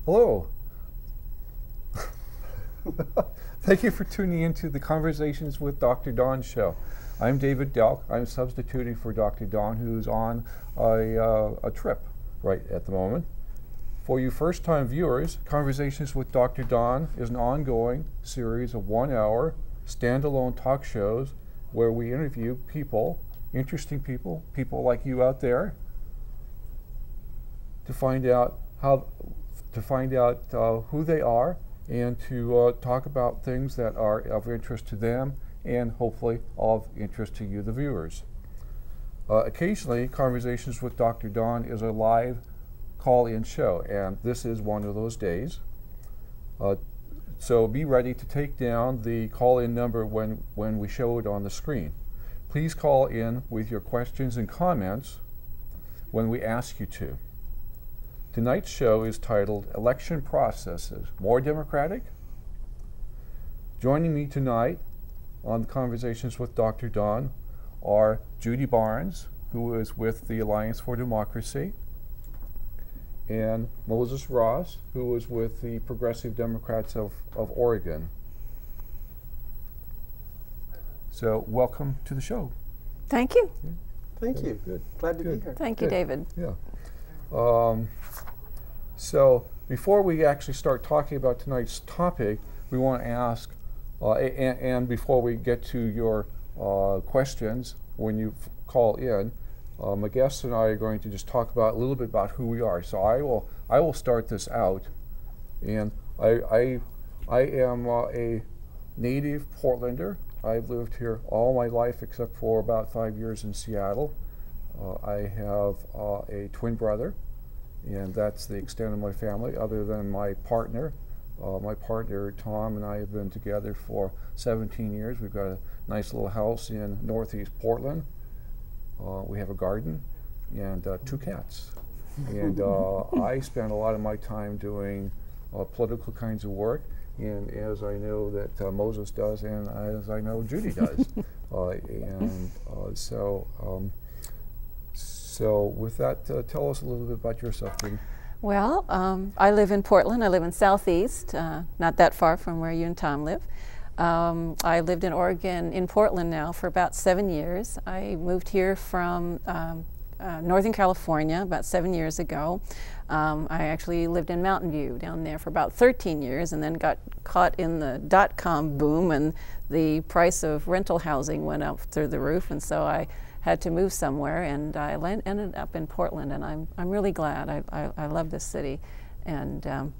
Hello. Thank you for tuning into the Conversations with Dr. Don show. I'm David Delk. I'm substituting for Dr. Don, who's on a trip right at the moment. For you first-time viewers, Conversations with Dr. Don is an ongoing series of 1-hour standalone talk shows where we interview people, interesting people, people like you out there, to find out who they are and to talk about things that are of interest to them and hopefully of interest to you, the viewers. Occasionally, Conversations with Dr. Don is a live call-in show, and this is one of those days. So be ready to take down the call-in number when we show it on the screen. Please call in with your questions and comments when we ask you to. Tonight's show is titled Election Processes, More Democratic? Joining me tonight on Conversations with Dr. Don are Judy Barnes, who is with the Alliance for Democracy, and Moses Ross, who is with the Progressive Democrats of Oregon. So welcome to the show. Thank you. Yeah. Thank you. Good. Glad to be here. Thank you, David. Yeah. So before we actually start talking about tonight's topic, we want to ask, and before we get to your questions when you call in, my guests and I are going to just talk about a little bit about who we are. So I will start this out, and I am a native Portlander. I've lived here all my life except for about 5 years in Seattle. I have a twin brother, and that's the extent of my family, other than my partner. My partner, Tom, and I have been together for 17 years. We've got a nice little house in northeast Portland. We have a garden and 2 cats. And I spend a lot of my time doing political kinds of work, and as I know that Moses does, and as I know Judy does. So with that, tell us a little bit about yourself, Judy. Well, I live in Portland. I live in Southeast, not that far from where you and Tom live. I lived in Oregon, in Portland now, for about 7 years. I moved here from Northern California about 7 years ago. I actually lived in Mountain View down there for about 13 years and then got caught in the dot-com boom, and the price of rental housing went up through the roof, and so I had to move somewhere, and I ended up in Portland, and I'm really glad. I love this city, and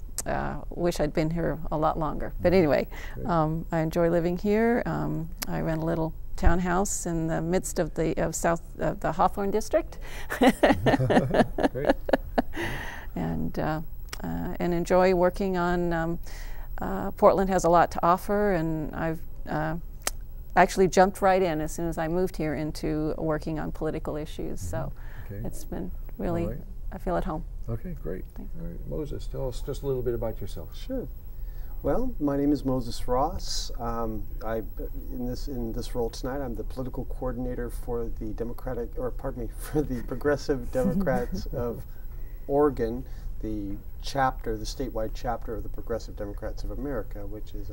wish I'd been here a lot longer. But anyway, I enjoy living here. I rent a little townhouse in the midst of the Hawthorne district, Great. and enjoy working on. Portland has a lot to offer, and I've actually jumped right in as soon as I moved here into working on political issues. So it's been really, I feel at home. Okay, great. All right, Moses, tell us just a little bit about yourself. Sure. Well, my name is Moses Ross. In this role tonight, I'm the political coordinator for the for the Progressive Democrats of Oregon, the statewide chapter of the Progressive Democrats of America, which is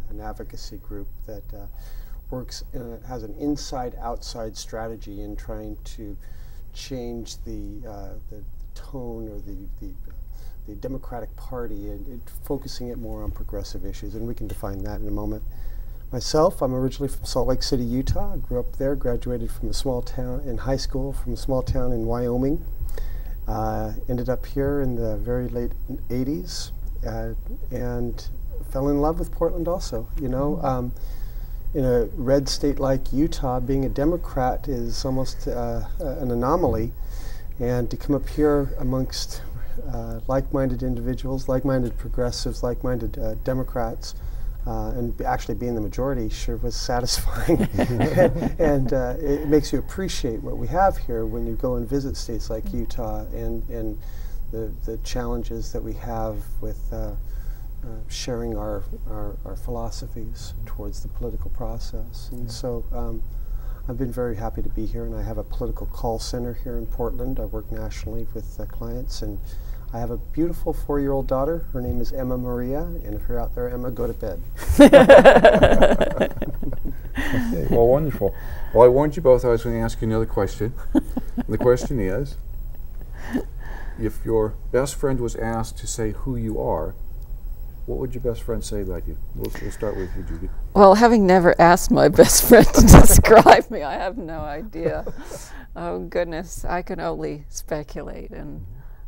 an advocacy group that has an inside-outside strategy in trying to change the tone or the Democratic Party and focusing it more on progressive issues, and we can define that in a moment. Myself, I'm originally from Salt Lake City, Utah. I grew up there, graduated from a small town in high school from a small town in Wyoming. Ended up here in the very late 80s and fell in love with Portland also. You know, in a red state like Utah, being a Democrat is almost an anomaly, and to come up here amongst like-minded individuals, like-minded progressives, like-minded Democrats, and actually being the majority sure was satisfying. And it makes you appreciate what we have here when you go and visit states like Utah and the challenges that we have with sharing our philosophies towards the political process. And so I've been very happy to be here, and I have a political call center here in Portland. I work nationally with clients, and I have a beautiful 4-year-old daughter. Her name is Emma Maria, and if you're out there, Emma, go to bed. Okay, well, wonderful. Well, I warned you both I was going to ask you another question. The question is, if your best friend was asked to say who you are, what would your best friend say about you? We'll start with you, Judy. Well, having never asked my best friend to describe me, I have no idea. Oh goodness, I can only speculate. And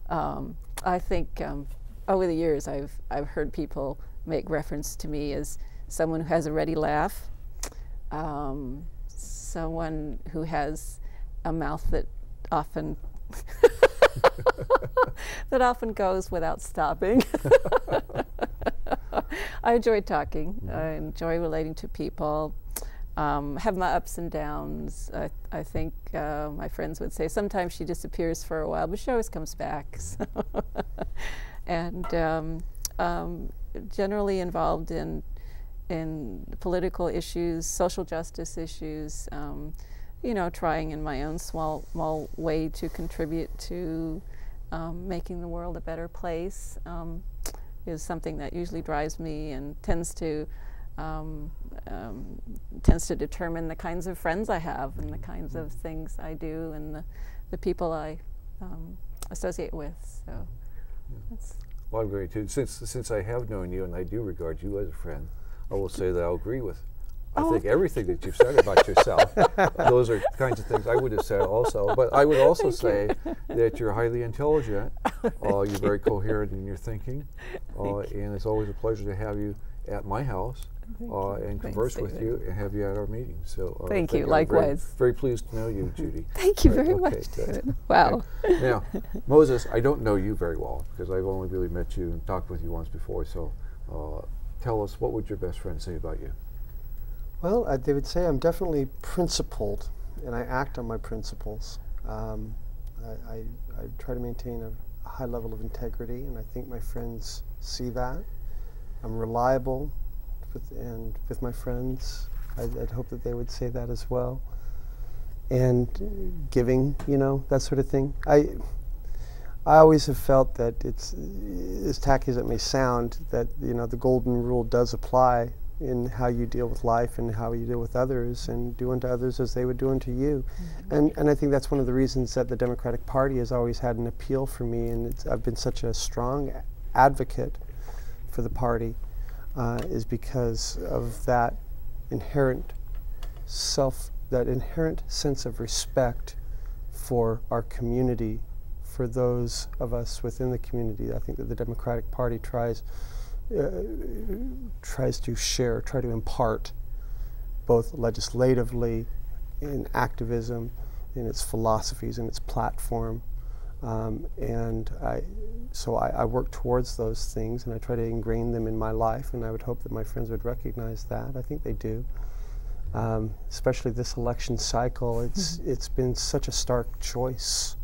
I think over the years I've heard people make reference to me as someone who has a ready laugh, someone who has a mouth that often that often goes without stopping. I enjoy talking. I enjoy relating to people. Have my ups and downs. I think my friends would say sometimes she disappears for a while, but she always comes back. So and generally involved in political issues, social justice issues. You know, trying in my own small way to contribute to making the world a better place is something that usually drives me and tends to determine the kinds of friends I have and the kinds of things I do and the people I associate with. So, that's Well, I'm going to, since I have known you and I do regard you as a friend, I will say that I'll agree with I think everything that you've said about yourself. Those are kinds of things I would have said also. But I would also say that you're highly intelligent. You're very coherent in your thinking. And it's always a pleasure to have you at my house and converse with you and have you at our meetings. So thank you. Likewise. Very pleased to know you, Judy. Thank you very much. David. Wow. Okay. Now, Moses, I don't know you very well because I've only really met you and talked with you once before. So tell us, what would your best friend say about you? Well, they would say I'm definitely principled, and I act on my principles. I try to maintain a high level of integrity, and I think my friends see that. I'm reliable with my friends. I'd hope that they would say that as well. And giving, you know, that sort of thing. I always have felt that it's, as tacky as it may sound, that, you know, the golden rule does apply in how you deal with life and how you deal with others, and do unto others as they would do unto you. Mm-hmm. And I think that's one of the reasons that the Democratic Party has always had an appeal for me, and I've been such a strong advocate for the party, is because of that inherent sense of respect for our community, for those of us within the community. I think that the Democratic Party tries to impart, both legislatively, in activism, in its philosophies, in its platform, and so I work towards those things, and I try to ingrain them in my life, and I would hope that my friends would recognize that. I think they do. Especially this election cycle, it's been such a stark choice,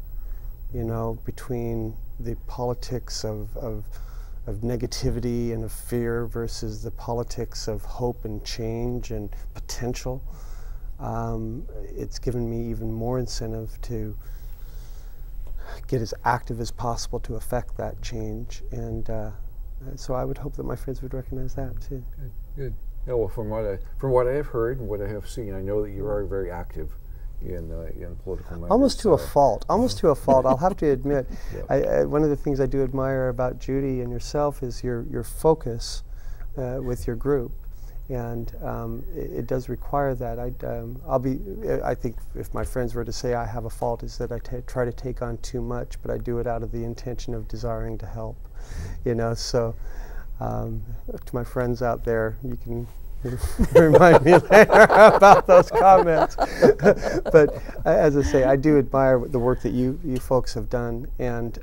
you know, between the politics of negativity and of fear versus the politics of hope and change and potential. It's given me even more incentive to get as active as possible to affect that change, and so I would hope that my friends would recognize that too. Good, good. Yeah, well, from what I have heard and what I have seen, I know that you are very active in political matters. Almost to a fault. Almost to a fault. I'll have to admit. Yep. One of the things I do admire about Judy and yourself is your focus with your group, and it does require that. I think if my friends were to say I have a fault, is that I try to take on too much, but I do it out of the intention of desiring to help. You know, so to my friends out there, you can remind me later about those comments. But as I say, I do admire the work that you folks have done, and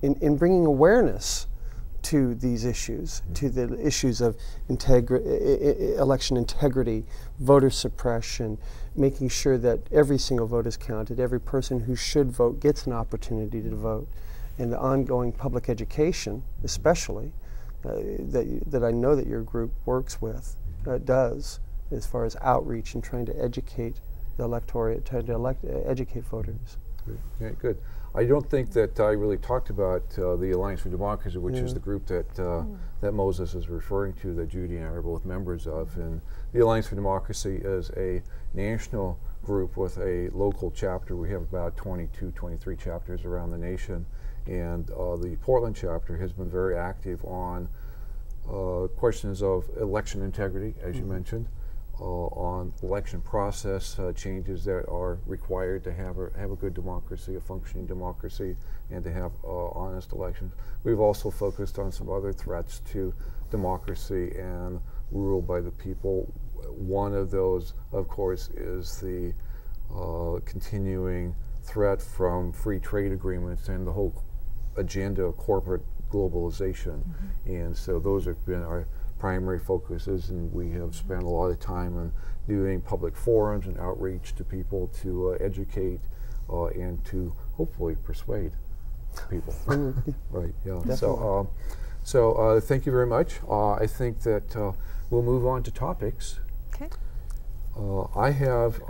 in bringing awareness to these issues, to the issues of election integrity, voter suppression, making sure that every single vote is counted, every person who should vote gets an opportunity to vote, and the ongoing public education, especially, that I know that your group works with, does, as far as outreach and trying to educate the electorate, trying to educate voters. Good. Yeah, good. I don't think that I really talked about the Alliance for Democracy, which is the group that that Moses is referring to, that Judy and I are both members of. And the Alliance for Democracy is a national group with a local chapter. We have about 22, 23 chapters around the nation. And the Portland chapter has been very active on questions of election integrity, as you mentioned, on election process changes that are required to have a good democracy, a functioning democracy, and to have honest elections. We've also focused on some other threats to democracy and rule by the people. One of those, of course, is the continuing threat from free trade agreements and the whole agenda of corporate globalization. And so those have been our primary focuses, and we have spent a lot of time on doing public forums and outreach to people to educate and to hopefully persuade people. Right, yeah. Definitely. So thank you very much. I think that we'll move on to topics. Okay. I have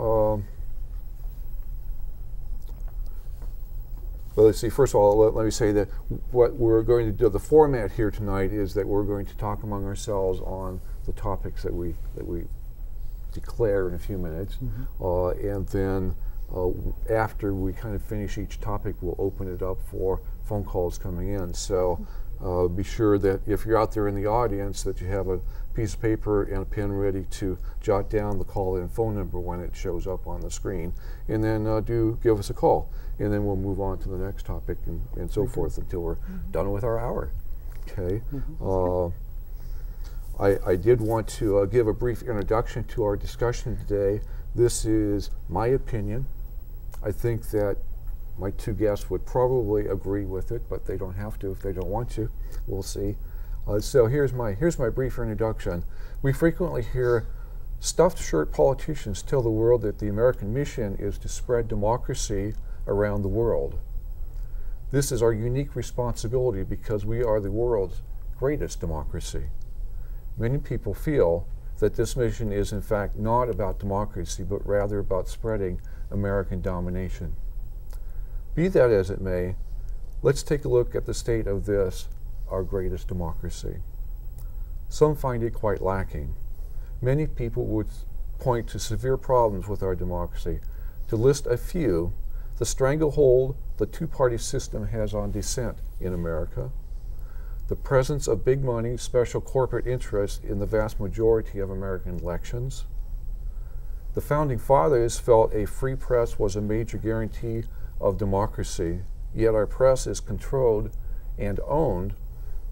well, let's see, first of all, let me say that what we're going to do, the format here tonight is that we're going to talk among ourselves on the topics that we declare in a few minutes. And then after we kind of finish each topic, we'll open it up for phone calls coming in. So be sure that if you're out there in the audience that you have a piece of paper and a pen ready to jot down the call-in phone number when it shows up on the screen. And then do give us a call. And then we'll move on to the next topic and so forth until we're done with our hour. Okay. I did want to give a brief introduction to our discussion today. This is my opinion. I think that my two guests would probably agree with it, but they don't have to if they don't want to. We'll see. So here's my brief introduction. We frequently hear stuffed shirt politicians tell the world that the American mission is to spread democracy around the world. This is our unique responsibility because we are the world's greatest democracy. Many people feel that this mission is in fact not about democracy, but rather about spreading American domination. Be that as it may, let's take a look at the state of this, our greatest democracy. Some find it quite lacking. Many people would point to severe problems with our democracy. To list a few, the stranglehold the two-party system has on dissent in America, the presence of big money, special corporate interests in the vast majority of American elections. The Founding Fathers felt a free press was a major guarantee of democracy, yet our press is controlled and owned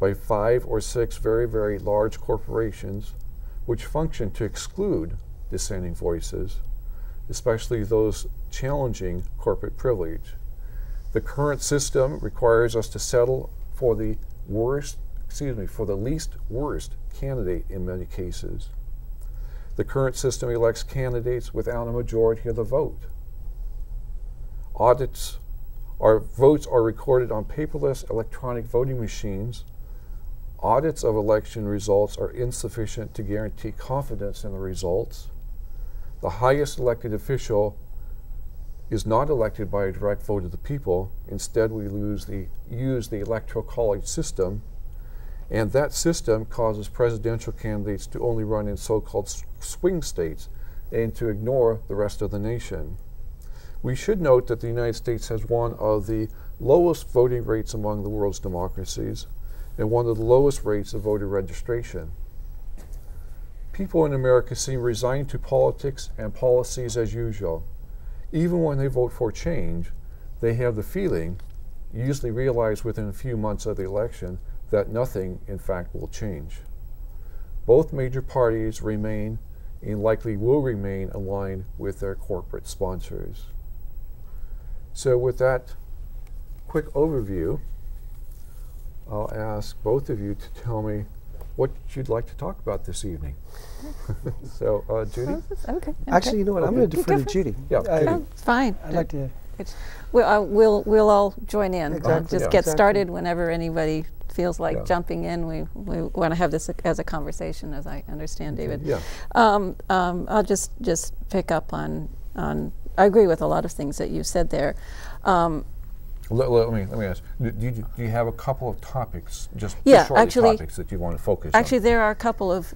by 5 or 6 very, very large corporations which function to exclude dissenting voices, especially those challenging corporate privilege. The current system requires us to settle for the least worst candidate in many cases. The current system elects candidates without a majority of the vote. Votes are recorded on paperless electronic voting machines. Audits of election results are insufficient to guarantee confidence in the results. The highest elected official is not elected by a direct vote of the people. Instead, we use the electoral college system, and that system causes presidential candidates to only run in so-called swing states and to ignore the rest of the nation. We should note that the United States has one of the lowest voting rates among the world's democracies and one of the lowest rates of voter registration. People in America seem resigned to politics and policies as usual. Even when they vote for change, they have the feeling, usually realized within a few months of the election, that nothing, in fact, will change. Both major parties remain and likely will remain aligned with their corporate sponsors. So with that quick overview, I'll ask both of you to tell me what you'd like to talk about this evening. So, Judy? Okay. Actually, you know what? I'm going to defer to Judy. Yeah, Judy. Oh, fine. I'd like to. We'll all join in. Exactly. Just Yeah. get Exactly. started whenever anybody feels like Yeah. jumping in. We want to have this as a conversation, as I understand, David. Yeah. I'll just pick up on. I agree with a lot of things that you said there. Let me ask. Do you have a couple of topics, just Yeah, shortly actually, topics that you want to focus actually, on? there are a couple of.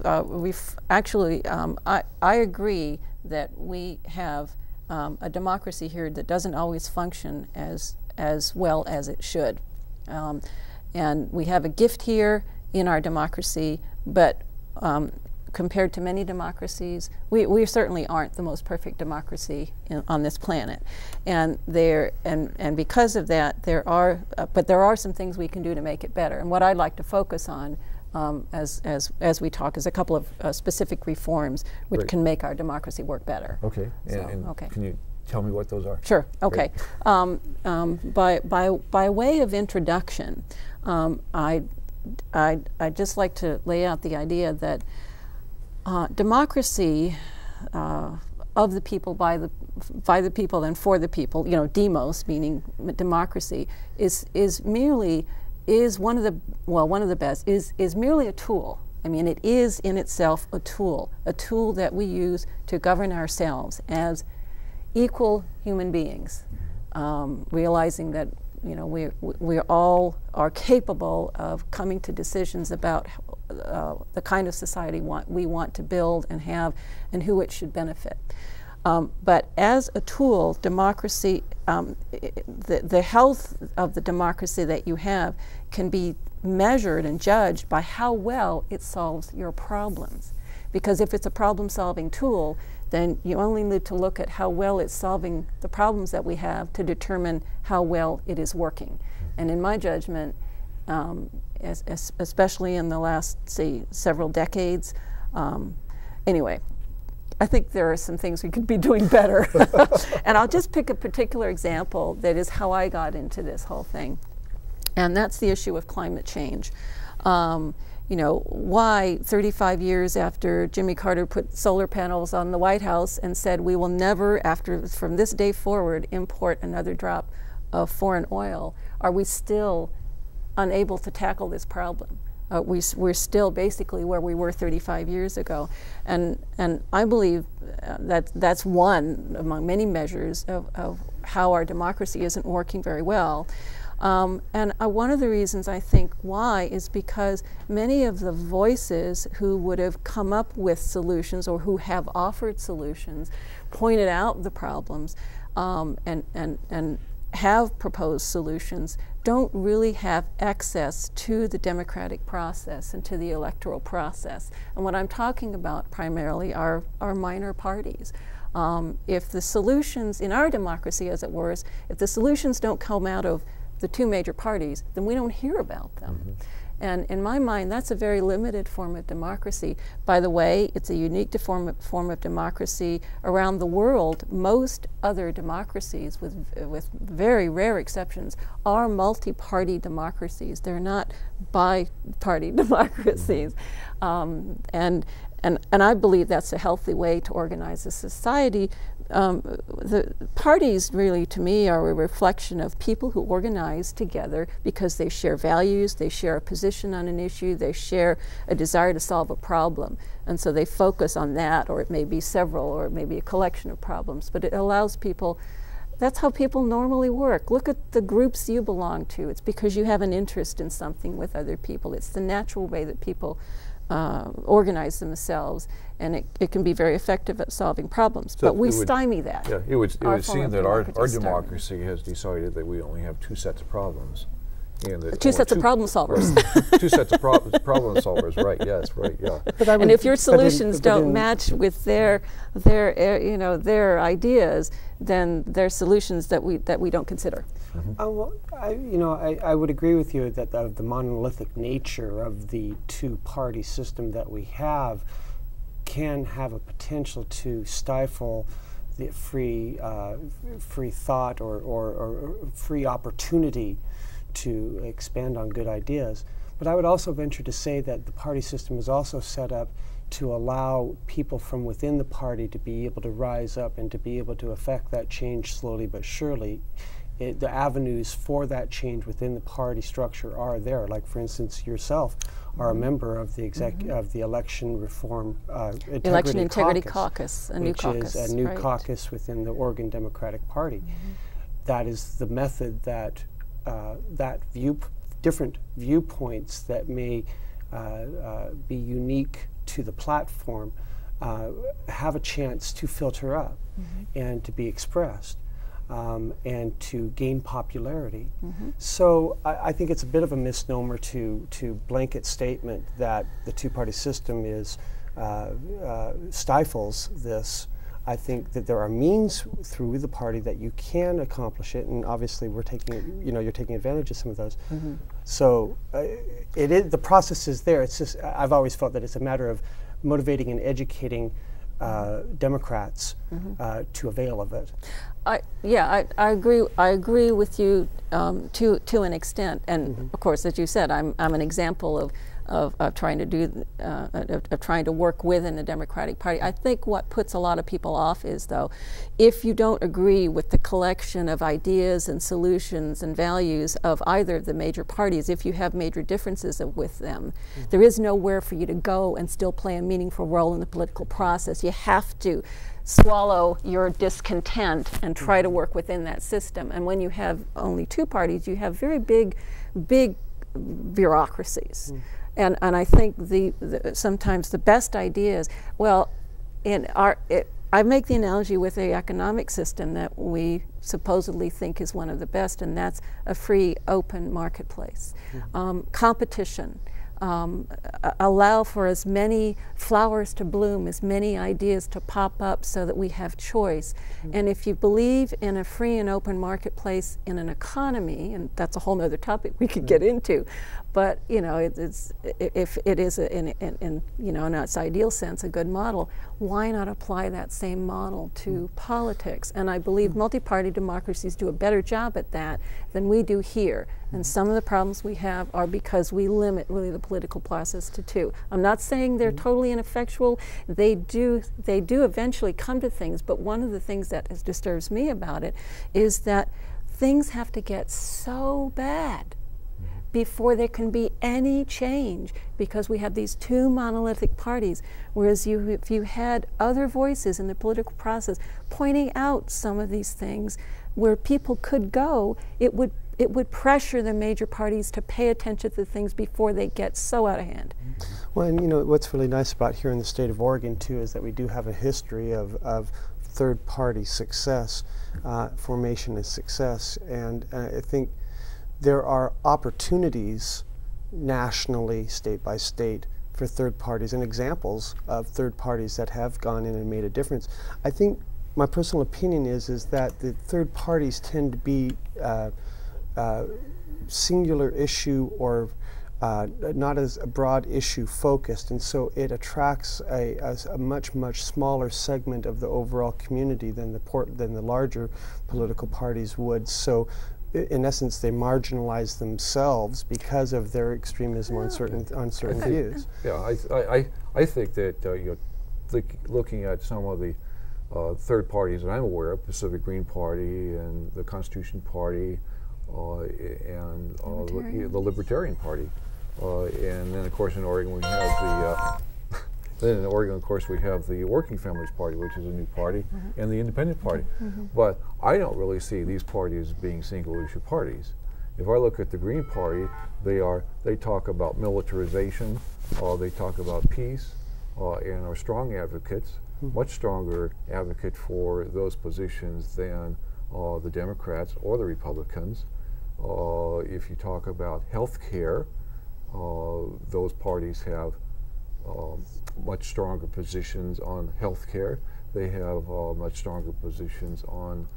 I agree that we have a democracy here that doesn't always function as well as it should, and we have a gift here in our democracy, but. Compared to many democracies, we certainly aren't the most perfect democracy on this planet, and because of that, there are some things we can do to make it better. And what I'd like to focus on, as we talk, is a couple of specific reforms which can make our democracy work better. Okay. Okay. Can you tell me what those are? Sure. Okay. By way of introduction, I'd just like to lay out the idea that. Democracy of the people, by the people, and for the people, demos, meaning democracy, is merely one of the best, is merely a tool. I mean, it is in itself a tool that we use to govern ourselves as equal human beings, realizing that we all are capable of coming to decisions about the kind of society we want to build and have, and who it should benefit. But as a tool, democracy, the health of the democracy that you have can be measured and judged by how well it solves your problems. Because if it's a problem-solving tool, then you only need to look at how well it's solving the problems that we have to determine how well it is working. And in my judgment, especially in the last, say, several decades, anyway, I think there are some things we could be doing better. And I'll just pick a particular example that is how I got into this whole thing. And that's the issue of climate change. Why 35 years after Jimmy Carter put solar panels on the White House and said we will never, from this day forward, import another drop of foreign oil, are we still unable to tackle this problem? We're still basically where we were 35 years ago. And I believe that's one among many measures of how our democracy isn't working very well. And one of the reasons I think why is because many of the voices who would have come up with solutions or who have offered solutions pointed out the problems and have proposed solutions don't really have access to the democratic process and to the electoral process. And what I'm talking about primarily are minor parties. If the solutions in our democracy, as it were, if the solutions don't come out of the two major parties, then we don't hear about them. Mm-hmm. And in my mind, that's a very limited form of democracy. By the way, it's a unique form of democracy around the world. Most other democracies, with very rare exceptions, are multi-party democracies. They're not bi-party democracies. And I believe that's a healthy way to organize a society. The parties really, to me, are a reflection of people who organize together because they share values, they share a position on an issue, they share a desire to solve a problem. And so they focus on that, or it may be several, or it may be a collection of problems. But it allows people, that's how people normally work. Look at the groups you belong to. It's because you have an interest in something with other people. It's the natural way that people organize themselves, and it can be very effective at solving problems. So but we stymie that. Yeah, it would seem that our democracy has decided that we only have two sets of problems. And two sets of problem solvers. Two sets of problem solvers, right, yes, right, yeah. And if your solutions don't match with their ideas, then they're solutions that we don't consider. Mm-hmm. Well, I would agree with you that the monolithic nature of the two-party system that we have can have a potential to stifle the free thought or free opportunity to expand on good ideas. But I would also venture to say that the party system is also set up to allow people from within the party to be able to rise up and to be able to affect that change slowly but surely. The avenues for that change within the party structure are there. Like, for instance, yourself are a member of the of the Election Reform Integrity Caucus, a new caucus, which is a new caucus within the Oregon Democratic Party. Mm-hmm. That is the method that different viewpoints that may be unique to the platform have a chance to filter up and to be expressed and to gain popularity. So I think it's a bit of a misnomer to blanket statement that the two-party system is stifles this. I think that there are means through the party that you can accomplish it, and obviously we're taking, you're taking advantage of some of those. So the process is there. It's just, I've always felt that it's a matter of motivating and educating Democrats to avail of it. I agree. I agree with you to an extent, and of course, as you said, I'm an example of trying to do of trying to work within the Democratic Party. I think what puts a lot of people off is, though, if you don't agree with the collection of ideas and solutions and values of either of the major parties, if you have major differences with them, there is nowhere for you to go and still play a meaningful role in the political process. You have to swallow your discontent and try to work within that system. And when you have only two parties, you have very big bureaucracies. And I think sometimes the best ideas, well, I make the analogy with the economic system that we supposedly think is one of the best, and that's a free, open marketplace. Competition. Allow for as many flowers to bloom, as many ideas to pop up so that we have choice. And if you believe in a free and open marketplace in an economy, and that's a whole other topic we could get into, but if it is in its ideal sense a good model, why not apply that same model to politics? And I believe multi-party democracies do a better job at that than we do here. And some of the problems we have are because we limit really the political process to two. I'm not saying they're totally ineffectual. They do eventually come to things, but one of the things that disturbs me about it is that things have to get so bad before there can be any change, because we have these two monolithic parties, whereas if you had other voices in the political process pointing out some of these things where people could go, it would pressure the major parties to pay attention to things before they get so out of hand. Well, and what's really nice about here in the state of Oregon too is that we do have a history of third-party success, formation and success, and I think there are opportunities nationally, state by state, for third parties and examples of third parties that have gone in and made a difference. I think my personal opinion is that the third parties tend to be singular issue or not as a broad issue focused, and so it attracts a much smaller segment of the overall community than the larger political parties would. So in essence, they marginalize themselves because of their extremism on certain views. Yeah, I think that looking at some of the third parties that I'm aware of, Pacific Green Party and the Constitution Party and the Libertarian Party, and then of course in Oregon we have the Working Families Party, which is a new party, and the Independent Party. But I don't really see these parties being single-issue parties. If I look at the Green Party, they talk about militarization, they talk about peace, and are strong advocates, much stronger advocate for those positions than the Democrats or the Republicans. If you talk about health care, those parties have much stronger positions on health care. They have much stronger positions on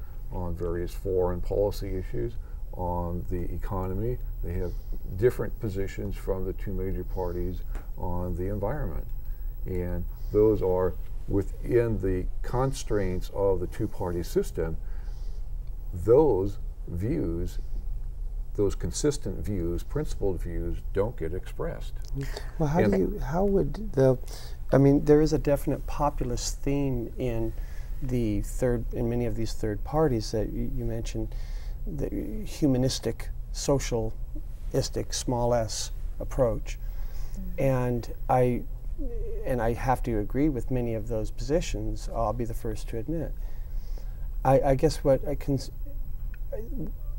various foreign policy issues, on the economy. They have different positions from the two major parties on the environment. And those are within the constraints of the two-party system. Those views, those consistent views, principled views, don't get expressed. Well, there is a definite populist theme in many of these third parties that you mentioned, the humanistic, socialistic, small s approach, and I have to agree with many of those positions. I'll be the first to admit. I guess what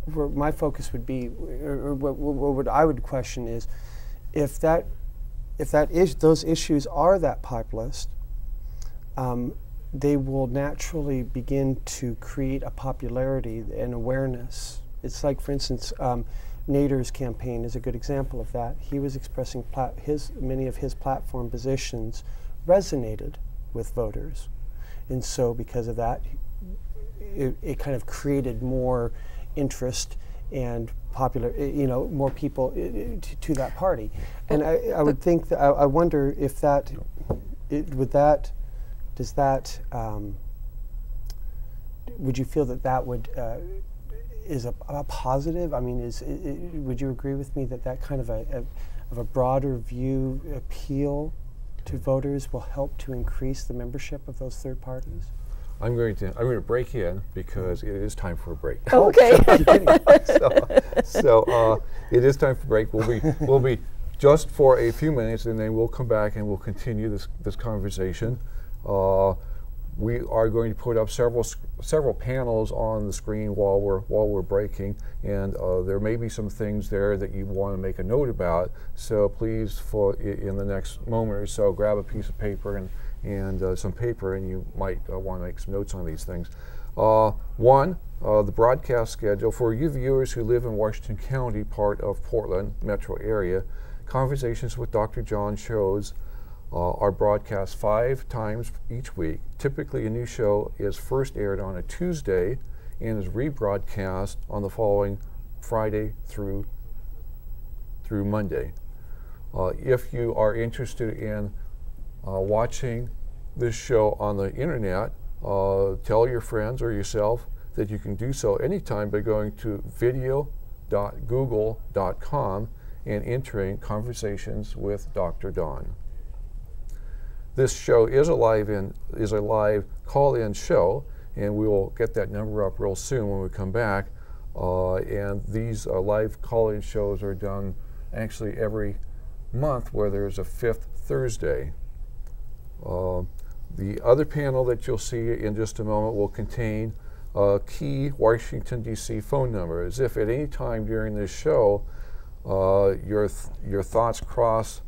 where my focus would be, or what I would question is, if those issues are that populist, they will naturally begin to create a popularity and awareness. It's like, for instance, Nader's campaign is a good example of that. He was expressing many of his platform positions resonated with voters, and so because of that, it kind of created more interest and more people to that party. And I would think that I wonder if that would you feel that would is a positive? I mean, would you agree with me that kind of a broader view appeal to voters will help to increase the membership of those third parties? I'm going to break in because it is time for a break. Okay. so it is time for a break. We'll be just for a few minutes, and then we'll come back and we'll continue this conversation. We are going to put up several panels on the screen while we're breaking, and there may be some things there that you want to make a note about. So please, in the next moment or so, grab a piece of paper and some paper, and you might want to make some notes on these things. One, the broadcast schedule for you viewers who live in Washington County, part of Portland metro area. Conversations with Dr. John shows are broadcast 5 times each week. Typically, a new show is first aired on a Tuesday and is rebroadcast on the following Friday through Monday. If you are interested in watching this show on the internet, tell your friends or yourself that you can do so anytime by going to video.google.com and entering Conversations with Dr. Don. This show is a live call-in show, and we will get that number up real soon when we come back. And these live call-in shows are done actually every month, where there's a 5th Thursday. The other panel that you'll see in just a moment will contain key Washington, D.C. phone numbers. If at any time during this show your thoughts cross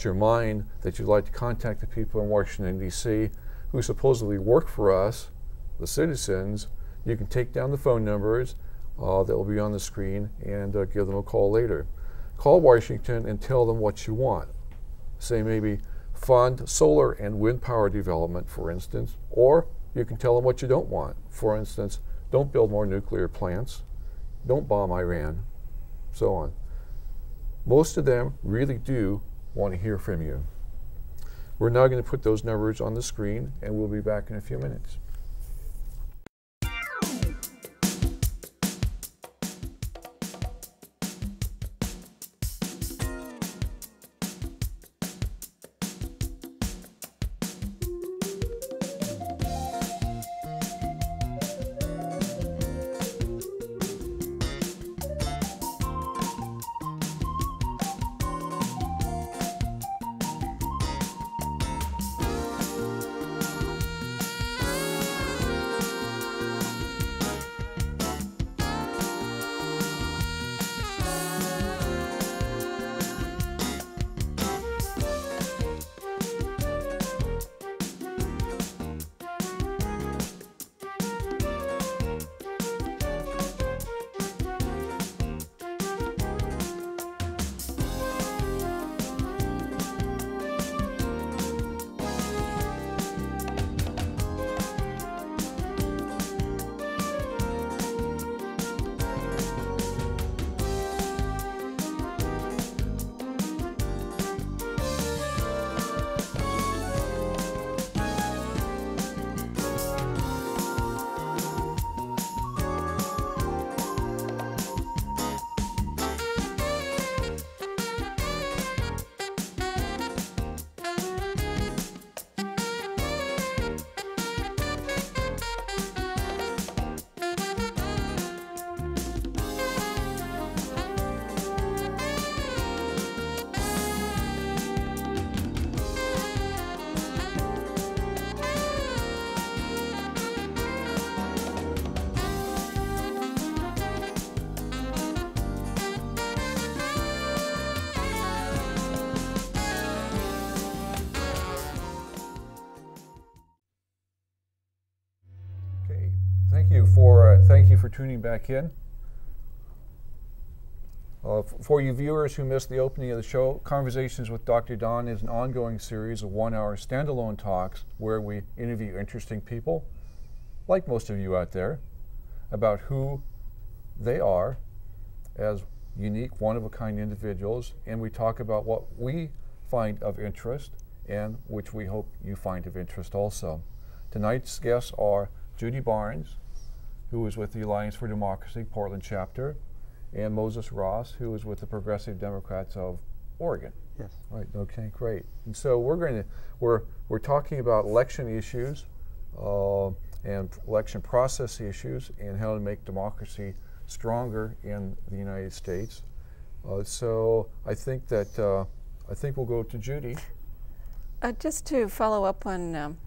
your mind that you'd like to contact the people in Washington, D.C. who supposedly work for us, the citizens, you can take down the phone numbers that will be on the screen and give them a call later. Call Washington and tell them what you want. Say maybe fund solar and wind power development, for instance, or you can tell them what you don't want. For instance, don't build more nuclear plants, don't bomb Iran, so on. Most of them really do want to hear from you. We're now going to put those numbers on the screen, and we'll be back in a few minutes. thank you for tuning back in. For you viewers who missed the opening of the show, Conversations with Dr. Don is an ongoing series of 1-hour standalone talks where we interview interesting people, like most of you out there, about who they are as unique, one-of-a-kind individuals, and we talk about what we find of interest and which we hope you find of interest also. Tonight's guests are Judy Barnes, who is with the Alliance for Democracy Portland chapter, and Moses Ross, who is with the Progressive Democrats of Oregon. Yes. Right. Okay. Great. And so we're talking about election issues and election process issues and how to make democracy stronger in the United States. So I think we'll go to Judy. Just to follow up on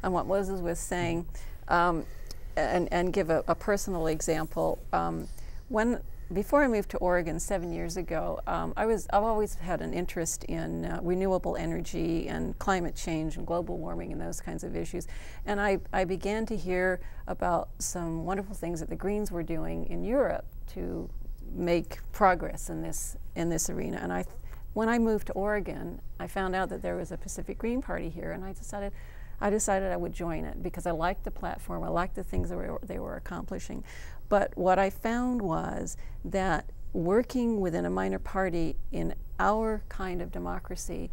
what Moses was saying, and give a personal example. Before I moved to Oregon 7 years ago, I've always had an interest in renewable energy and climate change and global warming and those kinds of issues. And I began to hear about some wonderful things that the Greens were doing in Europe to make progress in this arena. And when I moved to Oregon, I found out that there was a Pacific Green Party here, and I decided I would join it because I liked the platform, I liked the things that they were accomplishing. But what I found was that working within a minor party in our kind of democracy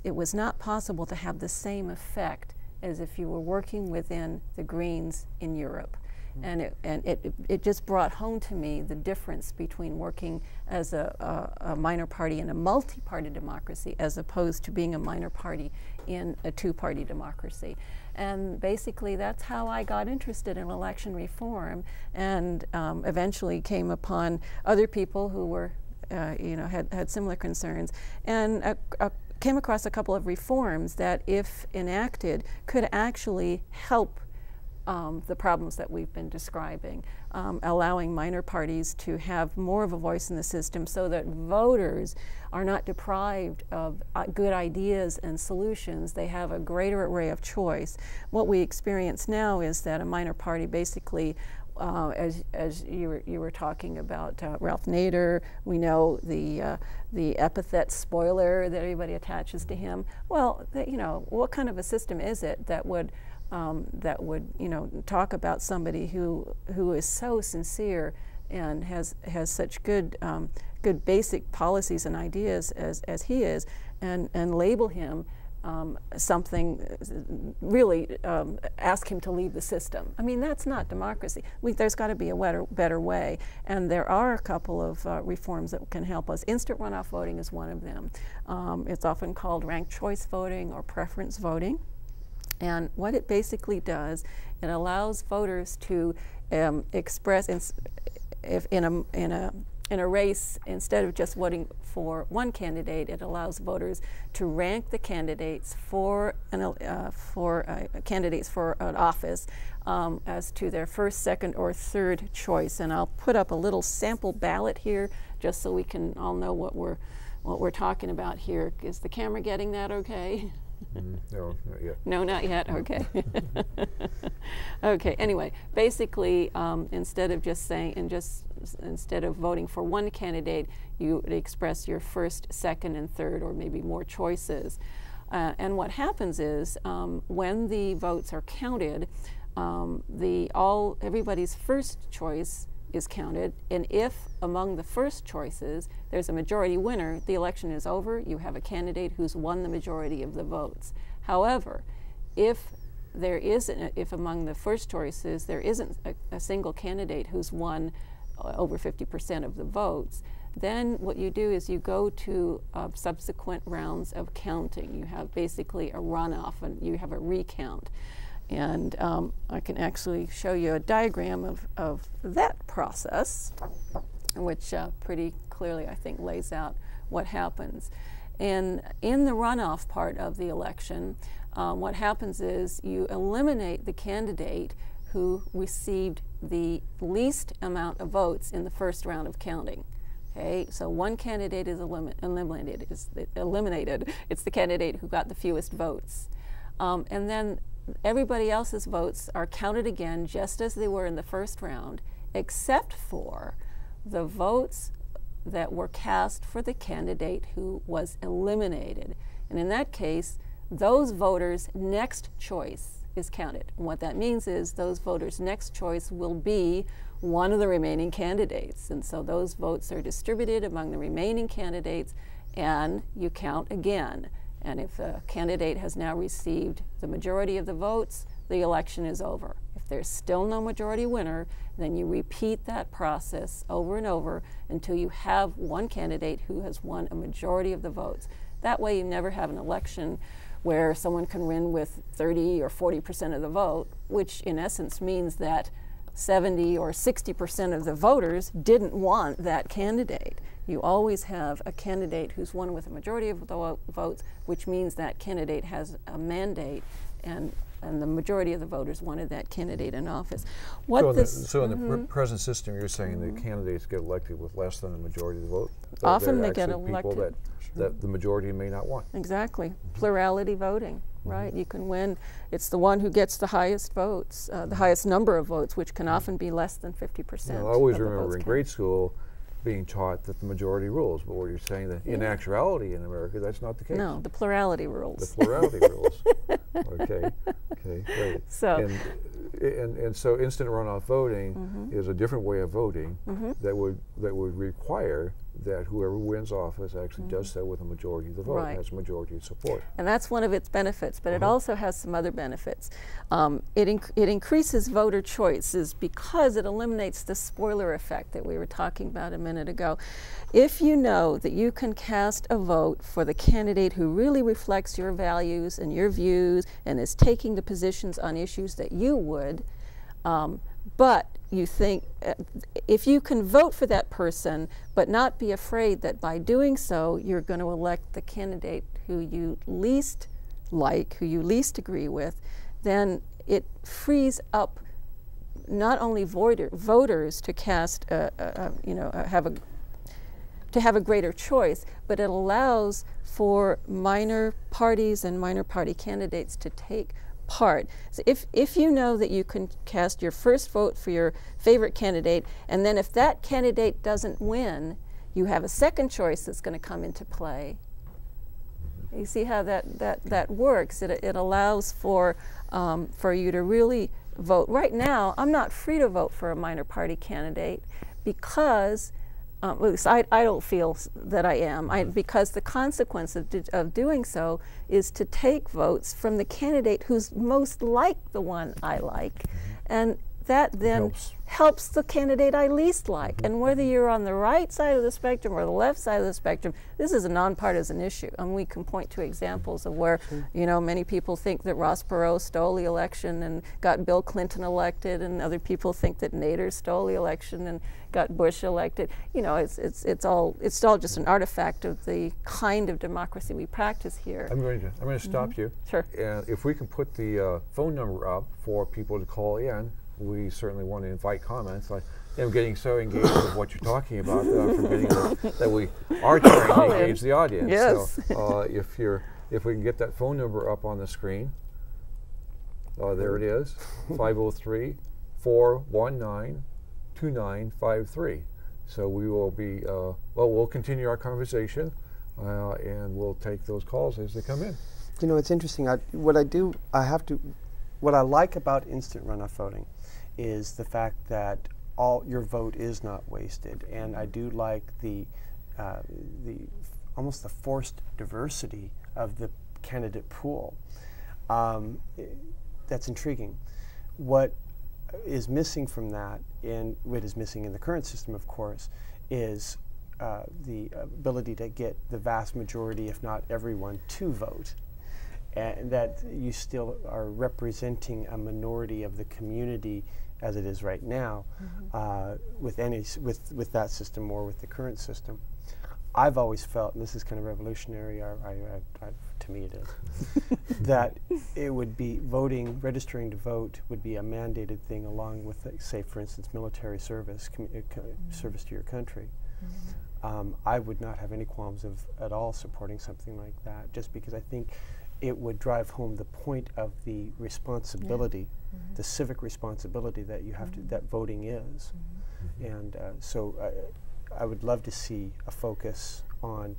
it was not possible to have the same effect as if you were working within the Greens in Europe. And it just brought home to me the difference between working as a minor party in a multi-party democracy as opposed to being a minor party in a two-party democracy. And basically that's how I got interested in election reform, and eventually came upon other people who were, had similar concerns, and came across a couple of reforms that, if enacted, could actually help the problems that we've been describing, allowing minor parties to have more of a voice in the system so that voters are not deprived of good ideas and solutions. They have a greater array of choice. What we experience now is that a minor party basically, as you were talking about Ralph Nader, we know the epithet spoiler that everybody attaches to him. Well, what kind of a system is it that would talk about somebody who is so sincere and has such good basic policies and ideas as he is, and label him something, really ask him to leave the system. I mean, that's not democracy. There's got to be a better way, and there are a couple of reforms that can help us. Instant runoff voting is one of them. It's often called ranked choice voting or preference voting. And what it basically does, it allows voters to express, if in a race, instead of just voting for one candidate, it allows voters to rank the candidates for an office as to their first, second, or third choice. And I'll put up a little sample ballot here, just so we can all know what we're talking about here. Is the camera getting that okay? No, not yet. No, not yet. Okay. Okay. Anyway, basically, instead of voting for one candidate, you express your first, second, and third, or maybe more choices. And what happens is, when the votes are counted, everybody's first choice is counted, and if among the first choices there's a majority winner, the election is over. You have a candidate who's won the majority of the votes. However, if among the first choices there isn't a single candidate who's won over 50% of the votes, then what you do is you go to subsequent rounds of counting. You have basically a runoff, and you have a recount. And I can actually show you a diagram of that process, which pretty clearly, I think, lays out what happens. And in the runoff part of the election, what happens is you eliminate the candidate who received the least amount of votes in the first round of counting. Okay, so one candidate is eliminated. It's the candidate who got the fewest votes. And then everybody else's votes are counted again just as they were in the first round, except for the votes that were cast for the candidate who was eliminated. And in that case, those voters' next choice is counted. And what that means is those voters' next choice will be one of the remaining candidates. And so those votes are distributed among the remaining candidates, and you count again. And if a candidate has now received the majority of the votes, the election is over. If there's still no majority winner, then you repeat that process over and over until you have one candidate who has won a majority of the votes. That way you never have an election where someone can win with 30 or 40% of the vote, which in essence means that 70 or 60% of the voters didn't want that candidate. You always have a candidate who's won with a majority of the votes, which means that candidate has a mandate, and the majority of the voters wanted that candidate in office. So in the present system, you're saying that candidates get elected with less than the majority of the vote? Often they get elected. People that the majority may not want. Exactly. Plurality voting, right? You can win. It's the one who gets the highest votes, the highest number of votes, which can often be less than 50%. I always remember in grade school being taught that the majority rules, but what you're saying that in actuality in America, that's not the case. No, the plurality rules. The plurality rules. Okay, great. So, and so instant runoff voting is a different way of voting that would require that whoever wins office actually does so with a majority of the vote, has a majority of support. And that's one of its benefits, but it also has some other benefits. It increases voter choices because it eliminates the spoiler effect that we were talking about a minute ago. If you know that you can cast a vote for the candidate who really reflects your values and your views and is taking the positions on issues that you would, but you think if you can vote for that person but not be afraid that by doing so you're going to elect the candidate who you least like, who you least agree with, then it frees up not only voters to cast to have a greater choice, but it allows for minor parties and minor party candidates to take part. So if you know that you can cast your first vote for your favorite candidate, and then if that candidate doesn't win, you have a second choice that's going to come into play. You see how that works. It allows for you to really vote. Right now, I'm not free to vote for a minor party candidate because at least I don't feel that I am, because the consequence of doing so is to take votes from the candidate who's most like the one I like, and that then helps the candidate I least like. And whether you're on the right side of the spectrum or the left side of the spectrum, this is a nonpartisan issue. And we can point to examples of where, many people think that Ross Perot stole the election and got Bill Clinton elected, and other people think that Nader stole the election and got Bush elected. It's all just an artifact of the kind of democracy we practice here. I'm going to stop you. Sure. And if we can put the phone number up for people to call in, we certainly want to invite comments. I am getting so engaged with what you're talking about that I'm forgetting that we are trying to engage the audience. Yes. So if we can get that phone number up on the screen, there it is, 503-419-2953. So we will be, we'll continue our conversation and we'll take those calls as they come in. It's interesting. What I like about instant runoff voting is the fact that your vote is not wasted, and I do like the almost the forced diversity of the candidate pool. That's intriguing. What is missing from that, and what is missing in the current system, of course, is the ability to get the vast majority, if not everyone, to vote. And that you still are representing a minority of the community as it is right now, with that system or with the current system. I've always felt, and this is kind of revolutionary, to me it is, that it would be registering to vote would be a mandated thing along with, say, for instance, military service, service to your country. I would not have any qualms of at all supporting something like that, just because I think it would drive home the point of the responsibility, the civic responsibility that you have to, that voting is. And so I would love to see a focus on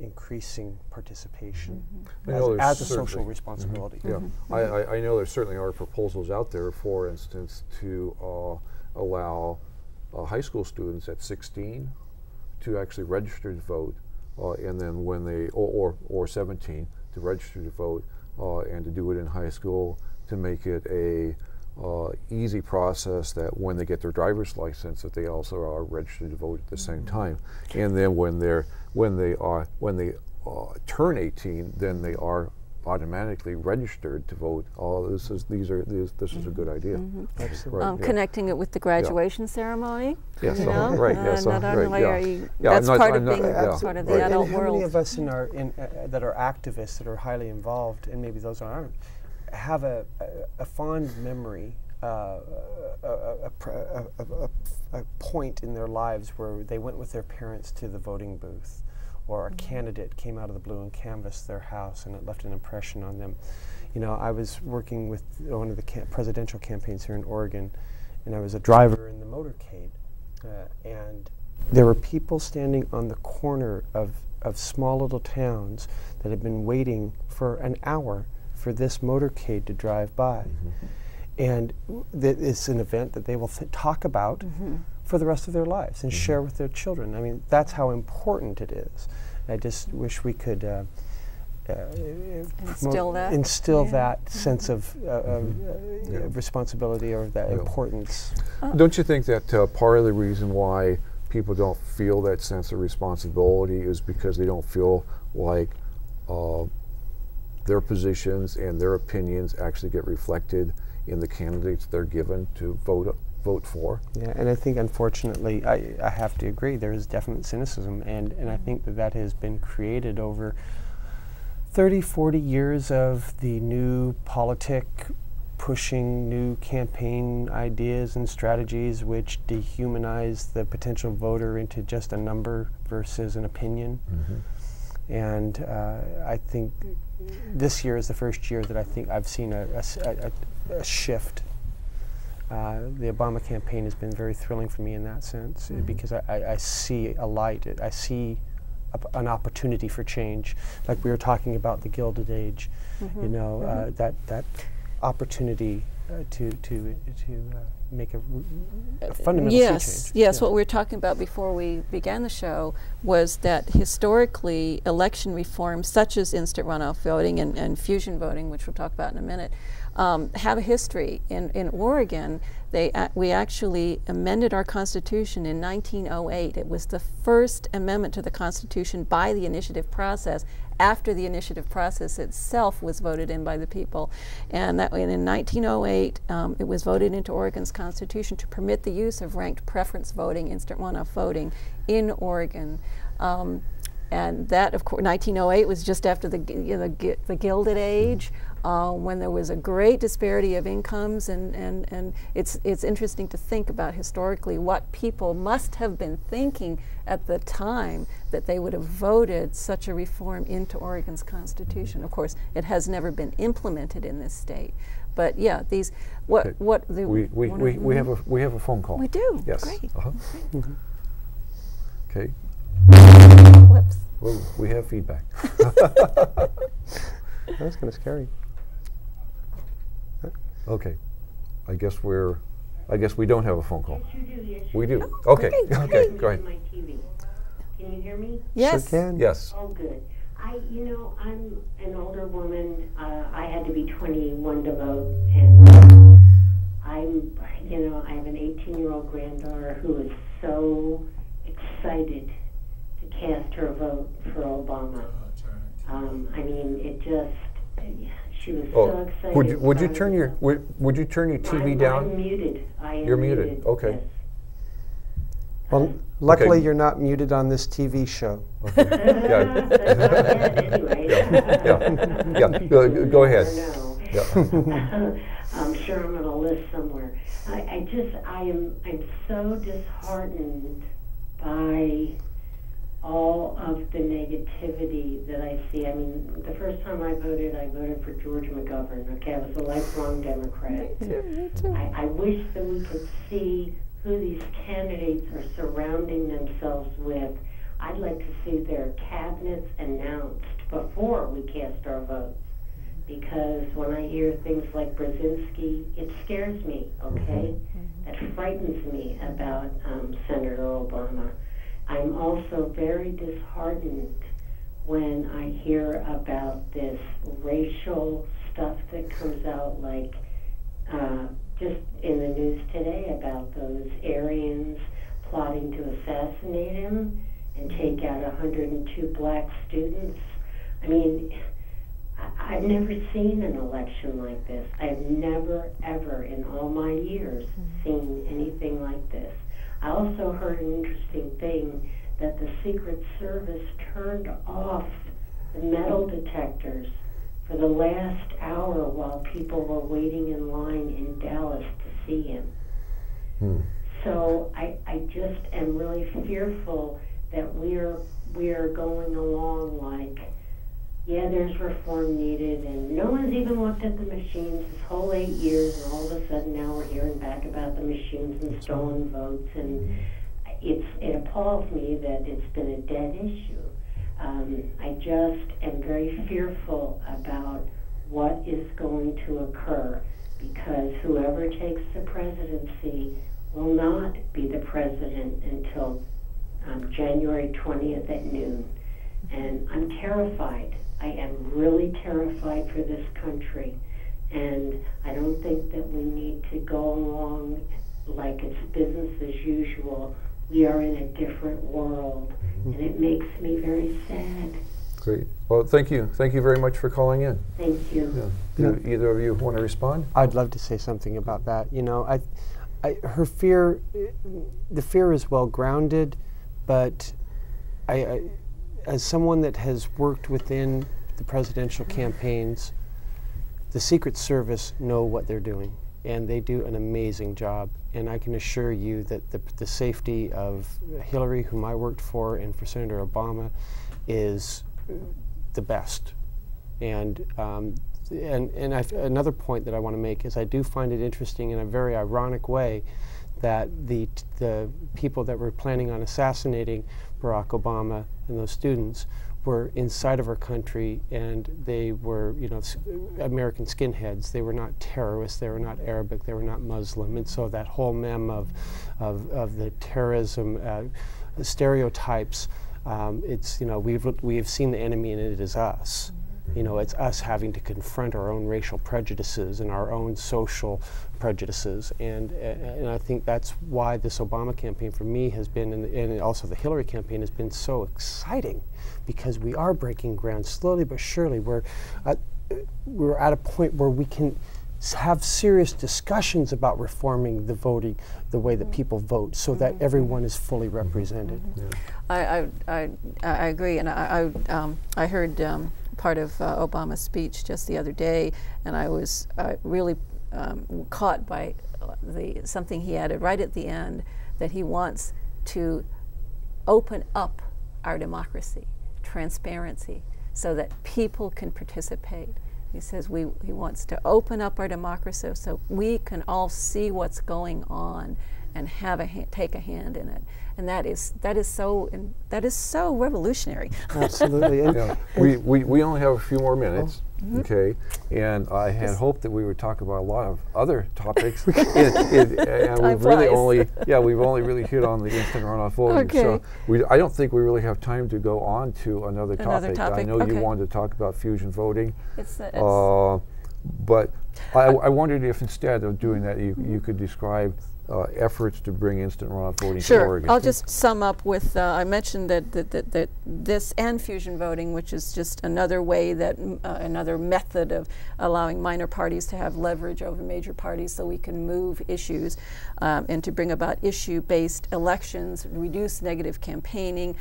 increasing participation as a social responsibility. Yeah, I know there certainly are proposals out there, for instance, to allow high school students at 16 to actually register to vote, and then when they, or 17, to register to vote, and to do it in high school, to make it a easy process that when they get their driver's license, that they also are registered to vote at the same time. And then when they turn 18, then they are automatically registered to vote. This is a good idea. Absolutely. Right, Connecting it with the graduation ceremony. Yes, you know? right. Yes, not only are you, Yeah, that's part of being part of the adult and how world. many of us that are activists, that are highly involved, and maybe those aren't, have a fond memory, a point in their lives where they went with their parents to the voting booth, or a candidate came out of the blue and canvassed their house, and it left an impression on them. You know, I was working with one of the presidential campaigns here in Oregon, and I was a driver in the motorcade, and there were people standing on the corner of small little towns that had been waiting for an hour for this motorcade to drive by. And it's an event that they will talk about for the rest of their lives and share with their children. I mean, that's how important it is. I just wish we could instill that sense of responsibility, or that importance. Don't you think that part of the reason why people don't feel that sense of responsibility is because they don't feel like their positions and their opinions actually get reflected in the candidates they're given to vote for? Yeah, and I think, unfortunately, I have to agree, there is definite cynicism, and I think that has been created over 30, 40 years of the new politic pushing new campaign ideas and strategies which dehumanize the potential voter into just a number versus an opinion. And I think this year is the first year that I think I've seen a shift. The Obama campaign has been very thrilling for me in that sense, because I see a light. I see an opportunity for change. Like we were talking about the Gilded Age, you know, that opportunity to make a fundamental sea change. Yes, what we were talking about before we began the show was that historically election reforms such as instant runoff voting and fusion voting, which we'll talk about in a minute, have a history. In Oregon, we actually amended our Constitution in 1908. It was the first amendment to the Constitution by the initiative process, after the initiative process itself was voted in by the people. And that in 1908, it was voted into Oregon's Constitution to permit the use of ranked preference voting, instant runoff voting, in Oregon. And that, of course, 1908 was just after the Gilded Age, when there was a great disparity of incomes, and it's interesting to think about historically what people must have been thinking at the time that they would have voted such a reform into Oregon's Constitution. Of course, it has never been implemented in this state, but yeah, these we have a phone call. We do. Yes. Great. Okay. Whoops. Well, we have feedback. That's kind of scary. Okay. I guess we don't have a phone call. Yes, you do. Yes, you We do. Oh, Okay. great. Okay. Go ahead. My TV. Can you hear me? Yes. Sure can. Yes. Oh, good. I'm an older woman. I had to be 21 to vote, and I have an 18-year-old granddaughter who is so excited to cast her vote for Obama. I mean, it just, she was so excited. Would you turn your TV down? I'm muted. You're muted. Okay. Yes. Well, luckily Okay. you're not muted on this TV show. Okay. Yeah. Go ahead. Yeah. I'm sure I'm on a list somewhere. I'm so disheartened by all of the negativity that I see. I mean, the first time I voted for George McGovern. Okay, I was a lifelong Democrat. Me too. I wish that we could see who these candidates are surrounding themselves with. I'd like to see their cabinets announced before we cast our votes. Because when I hear things like Brzezinski, it scares me, okay? That frightens me about Senator Obama. I'm also very disheartened when I hear about this racial stuff that comes out, like just in the news today about those Aryans plotting to assassinate him and take out 102 black students. I mean, I've never seen an election like this. I've never, ever in all my years seen anything like this. I also heard an interesting thing, that the Secret Service turned off the metal detectors for the last hour while people were waiting in line in Dallas to see him. So I just am really fearful that we're going along like, yeah, there's reform needed, and no one's even looked at the machines this whole 8 years, and all of a sudden now we're hearing back about the machines and stolen votes, and it appalls me that it's been a dead issue. I just am very fearful about what is going to occur, because whoever takes the presidency will not be the president until January 20th at noon. And I'm terrified. I am really terrified for this country. And I don't think that we need to go along like it's business as usual. We are in a different world, and it makes me very sad. Great. Well, thank you. Thank you very much for calling in. Thank you. Yeah. Do either of you want to respond? I'd love to say something about that. You know, her fear, the fear is well grounded, but as someone that has worked within the presidential campaigns, the Secret Service know what they're doing, and they do an amazing job. And I can assure you that the safety of Hillary, whom I worked for, and for Senator Obama, is the best. And another point that I want to make is I do find it interesting in a very ironic way that the people that were planning on assassinating Barack Obama and those students were inside of our country, and they were, you know, American skinheads. They were not terrorists. They were not Arabic. They were not Muslim. And so that whole meme of the terrorism stereotypes, it's, you know, we have seen the enemy, and it is us. You know, it's us having to confront our own racial prejudices and our own social prejudices, and I think that's why this Obama campaign for me has been, and also the Hillary campaign has been so exciting, because we are breaking ground slowly but surely. We're at a point where we can have serious discussions about reforming the voting, the way that people vote, so that everyone is fully represented. I agree, and I heard part of Obama's speech just the other day, and I was really caught by something he added right at the end, that he wants to open up our democracy, transparency, so that people can participate. He says he wants to open up our democracy so we can all see what's going on and take a hand in it, and that is so revolutionary. Absolutely. Yeah. We only have a few more minutes, okay? And I had hoped that we would talk about a lot of other topics, and we've only really hit on the instant runoff voting. Okay. So I don't think we really have time to go on to another topic. I know you wanted to talk about fusion voting, but I wondered if instead of doing that, you could describe efforts to bring instant runoff voting to Oregon. Sure. I'll just sum up with, I mentioned that this and fusion voting, which is just another way that, another method of allowing minor parties to have leverage over major parties so we can move issues and to bring about issue-based elections, reduce negative campaigning,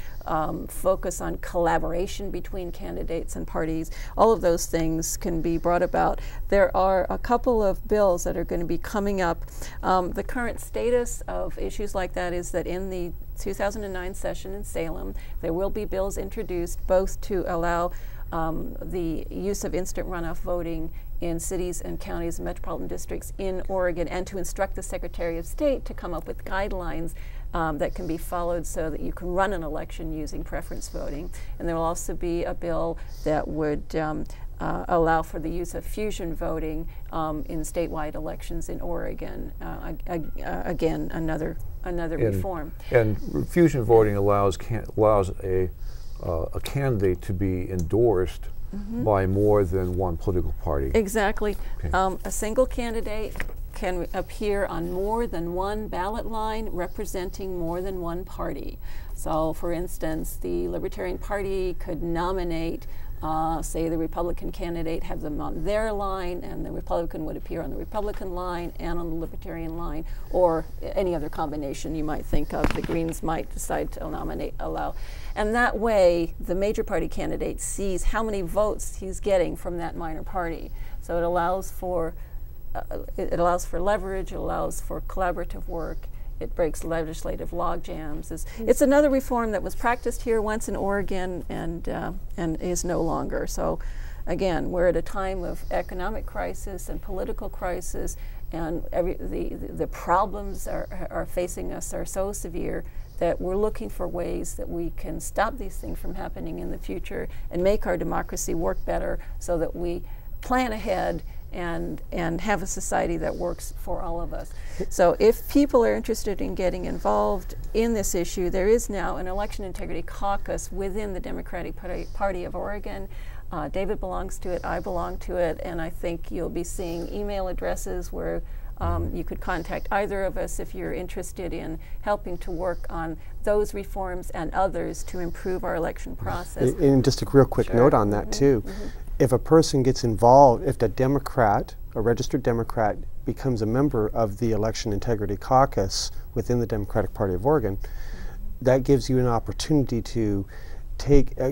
focus on collaboration between candidates and parties. All of those things can be brought about. There are a couple of bills that are going to be coming up. The current current status of issues like that is that in the 2009 session in Salem, there will be bills introduced both to allow the use of instant runoff voting in cities and counties and metropolitan districts in Oregon, and to instruct the Secretary of State to come up with guidelines that can be followed so that you can run an election using preference voting. And there will also be a bill that would allow for the use of fusion voting in statewide elections in Oregon. Again, another reform. And fusion voting allows a candidate to be endorsed by more than one political party. Exactly. Okay. A single candidate can appear on more than one ballot line representing more than one party. So, for instance, the Libertarian Party could nominate, say, the Republican candidate, have them on their line, and the Republican would appear on the Republican line and on the Libertarian line, or any other combination you might think of. The Greens might decide to allow. And that way, the major party candidate sees how many votes he's getting from that minor party. So it allows for leverage, it allows for collaborative work, it breaks legislative log jams. It's another reform that was practiced here once in Oregon and is no longer. So again, we're at a time of economic crisis and political crisis, and the problems are facing us are so severe that we're looking for ways that we can stop these things from happening in the future and make our democracy work better so that we plan ahead and have a society that works for all of us. So if people are interested in getting involved in this issue, there is now an election integrity caucus within the Democratic Party of Oregon. David belongs to it, I belong to it, and I think you'll be seeing email addresses where you could contact either of us if you're interested in helping to work on those reforms and others to improve our election process. And just a real quick note on that too. If a person gets involved, if a Democrat, a registered Democrat, becomes a member of the Election Integrity Caucus within the Democratic Party of Oregon, that gives you an opportunity to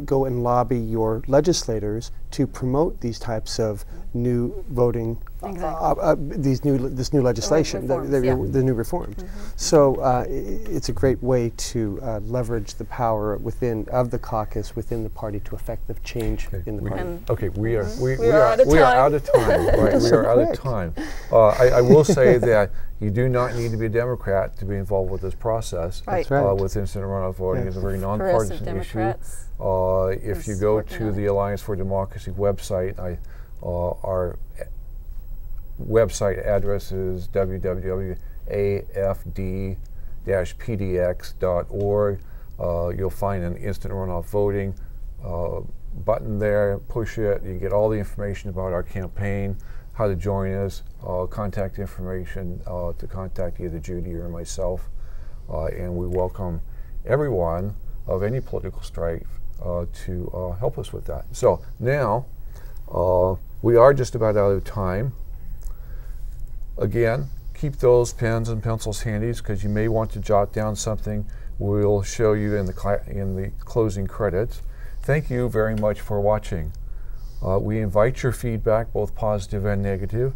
go and lobby your legislators to promote these types of new voting, this new legislation, the new reforms. So it's a great way to leverage the power of the caucus within the party to effective change in the party. Okay, we are out of time. Right, we are out of time. I will say that you do not need to be a Democrat to be involved with this process. Right. With instant runoff voting, it's a very nonpartisan issue. If you go to the Alliance for Democracy website, our website address is www.afd-pdx.org. You'll find an instant runoff voting button there. Push it. You get all the information about our campaign, how to join us, contact information to contact either Judy or myself. And we welcome everyone of any political stripe to help us with that. So now, we are just about out of time. Again, keep those pens and pencils handy because you may want to jot down something we'll show you in the closing credits. Thank you very much for watching. We invite your feedback, both positive and negative.